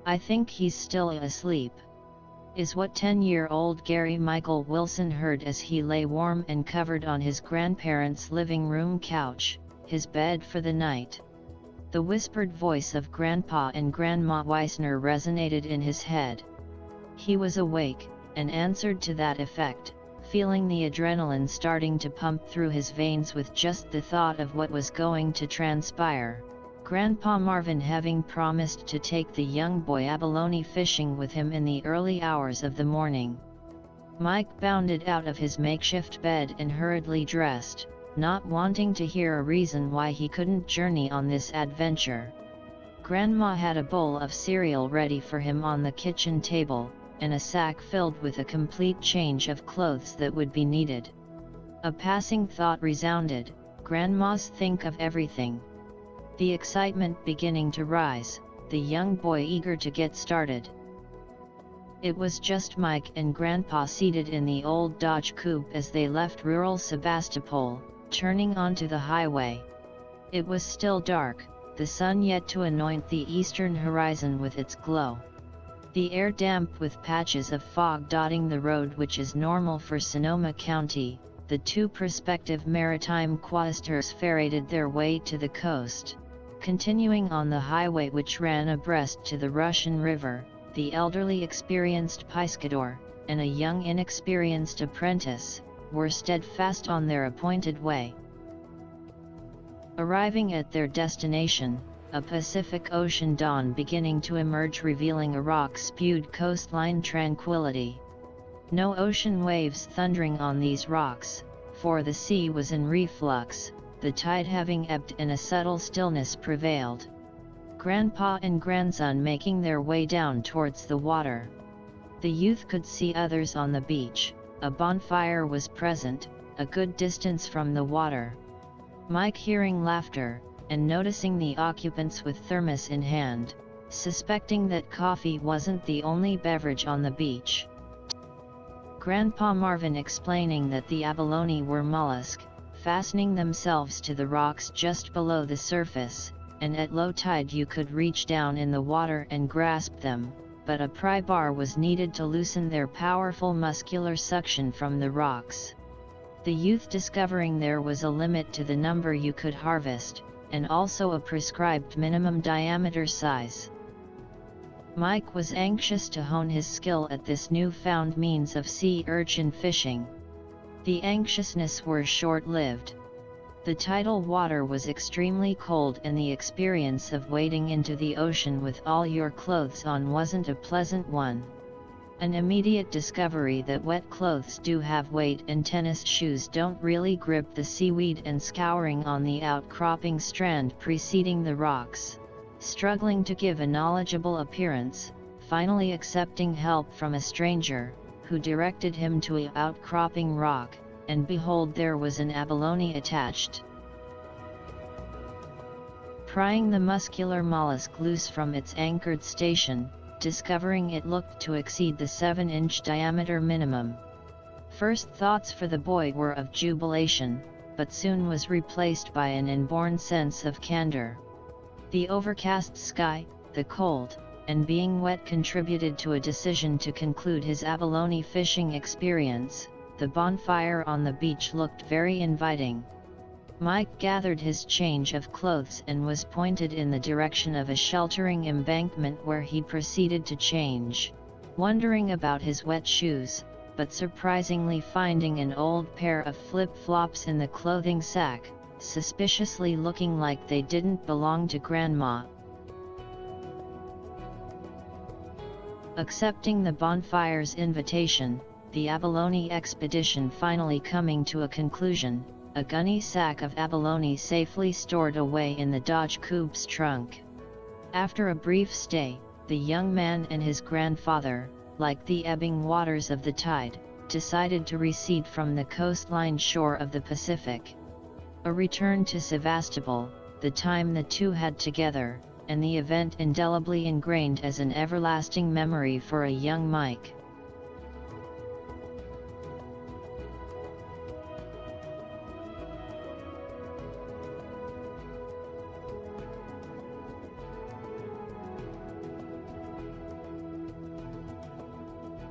"I think he's still asleep," is what 10-year-old Gary Michael Willson heard as he lay warm and covered on his grandparents' living room couch, his bed for the night. The whispered voice of Grandpa and Grandma Weissner resonated in his head. He was awake, and answered to that effect, feeling the adrenaline starting to pump through his veins with just the thought of what was going to transpire. Grandpa Marvin having promised to take the young boy abalone fishing with him in the early hours of the morning. Mike bounded out of his makeshift bed and hurriedly dressed, not wanting to hear a reason why he couldn't journey on this adventure. Grandma had a bowl of cereal ready for him on the kitchen table, and a sack filled with a complete change of clothes that would be needed. A passing thought resounded, Grandma's think of everything. The excitement beginning to rise, the young boy eager to get started. It was just Mike and Grandpa seated in the old Dodge coupe as they left rural Sebastopol, turning onto the highway. It was still dark, the sun yet to anoint the eastern horizon with its glow. The air damp with patches of fog dotting the road, which is normal for Sonoma County. The two prospective maritime questers ferried their way to the coast. Continuing on the highway which ran abreast to the Russian River, the elderly experienced pescador, and a young inexperienced apprentice, were steadfast on their appointed way. Arriving at their destination, a Pacific Ocean dawn beginning to emerge, revealing a rock-spewed coastline tranquility. No ocean waves thundering on these rocks, for the sea was in reflux, the tide having ebbed and a subtle stillness prevailed. Grandpa and grandson making their way down towards the water. The youth could see others on the beach. A bonfire was present, a good distance from the water. Mike, hearing laughter, and noticing the occupants with thermos in hand, suspecting that coffee wasn't the only beverage on the beach. Grandpa Marvin explaining that the abalone were mollusk, fastening themselves to the rocks just below the surface, and at low tide you could reach down in the water and grasp them, but a pry bar was needed to loosen their powerful muscular suction from the rocks. The youth discovering there was a limit to the number you could harvest, and also a prescribed minimum diameter size. Mike was anxious to hone his skill at this newfound means of sea urchin fishing. The anxiousness were short-lived. The tidal water was extremely cold, and the experience of wading into the ocean with all your clothes on wasn't a pleasant one. An immediate discovery that wet clothes do have weight and tennis shoes don't really grip the seaweed, and scouring on the outcropping strand preceding the rocks, struggling to give a knowledgeable appearance, finally accepting help from a stranger, who directed him to an outcropping rock, and behold, there was an abalone attached. Prying the muscular mollusk loose from its anchored station, discovering it looked to exceed the 7-inch diameter minimum. First thoughts for the boy were of jubilation, but soon was replaced by an inborn sense of candor. The overcast sky, the cold, and being wet contributed to a decision to conclude his abalone fishing experience. The bonfire on the beach looked very inviting. Mike gathered his change of clothes and was pointed in the direction of a sheltering embankment, where he proceeded to change, wondering about his wet shoes, but surprisingly finding an old pair of flip-flops in the clothing sack, suspiciously looking like they didn't belong to Grandma. Accepting the bonfire's invitation, the abalone expedition finally coming to a conclusion, a gunny sack of abalone safely stored away in the Dodge coupe's trunk. After a brief stay, the young man and his grandfather, like the ebbing waters of the tide, decided to recede from the coastline shore of the Pacific. A return to Sevastopol, the time the two had together, and the event indelibly ingrained as an everlasting memory for a young Mike.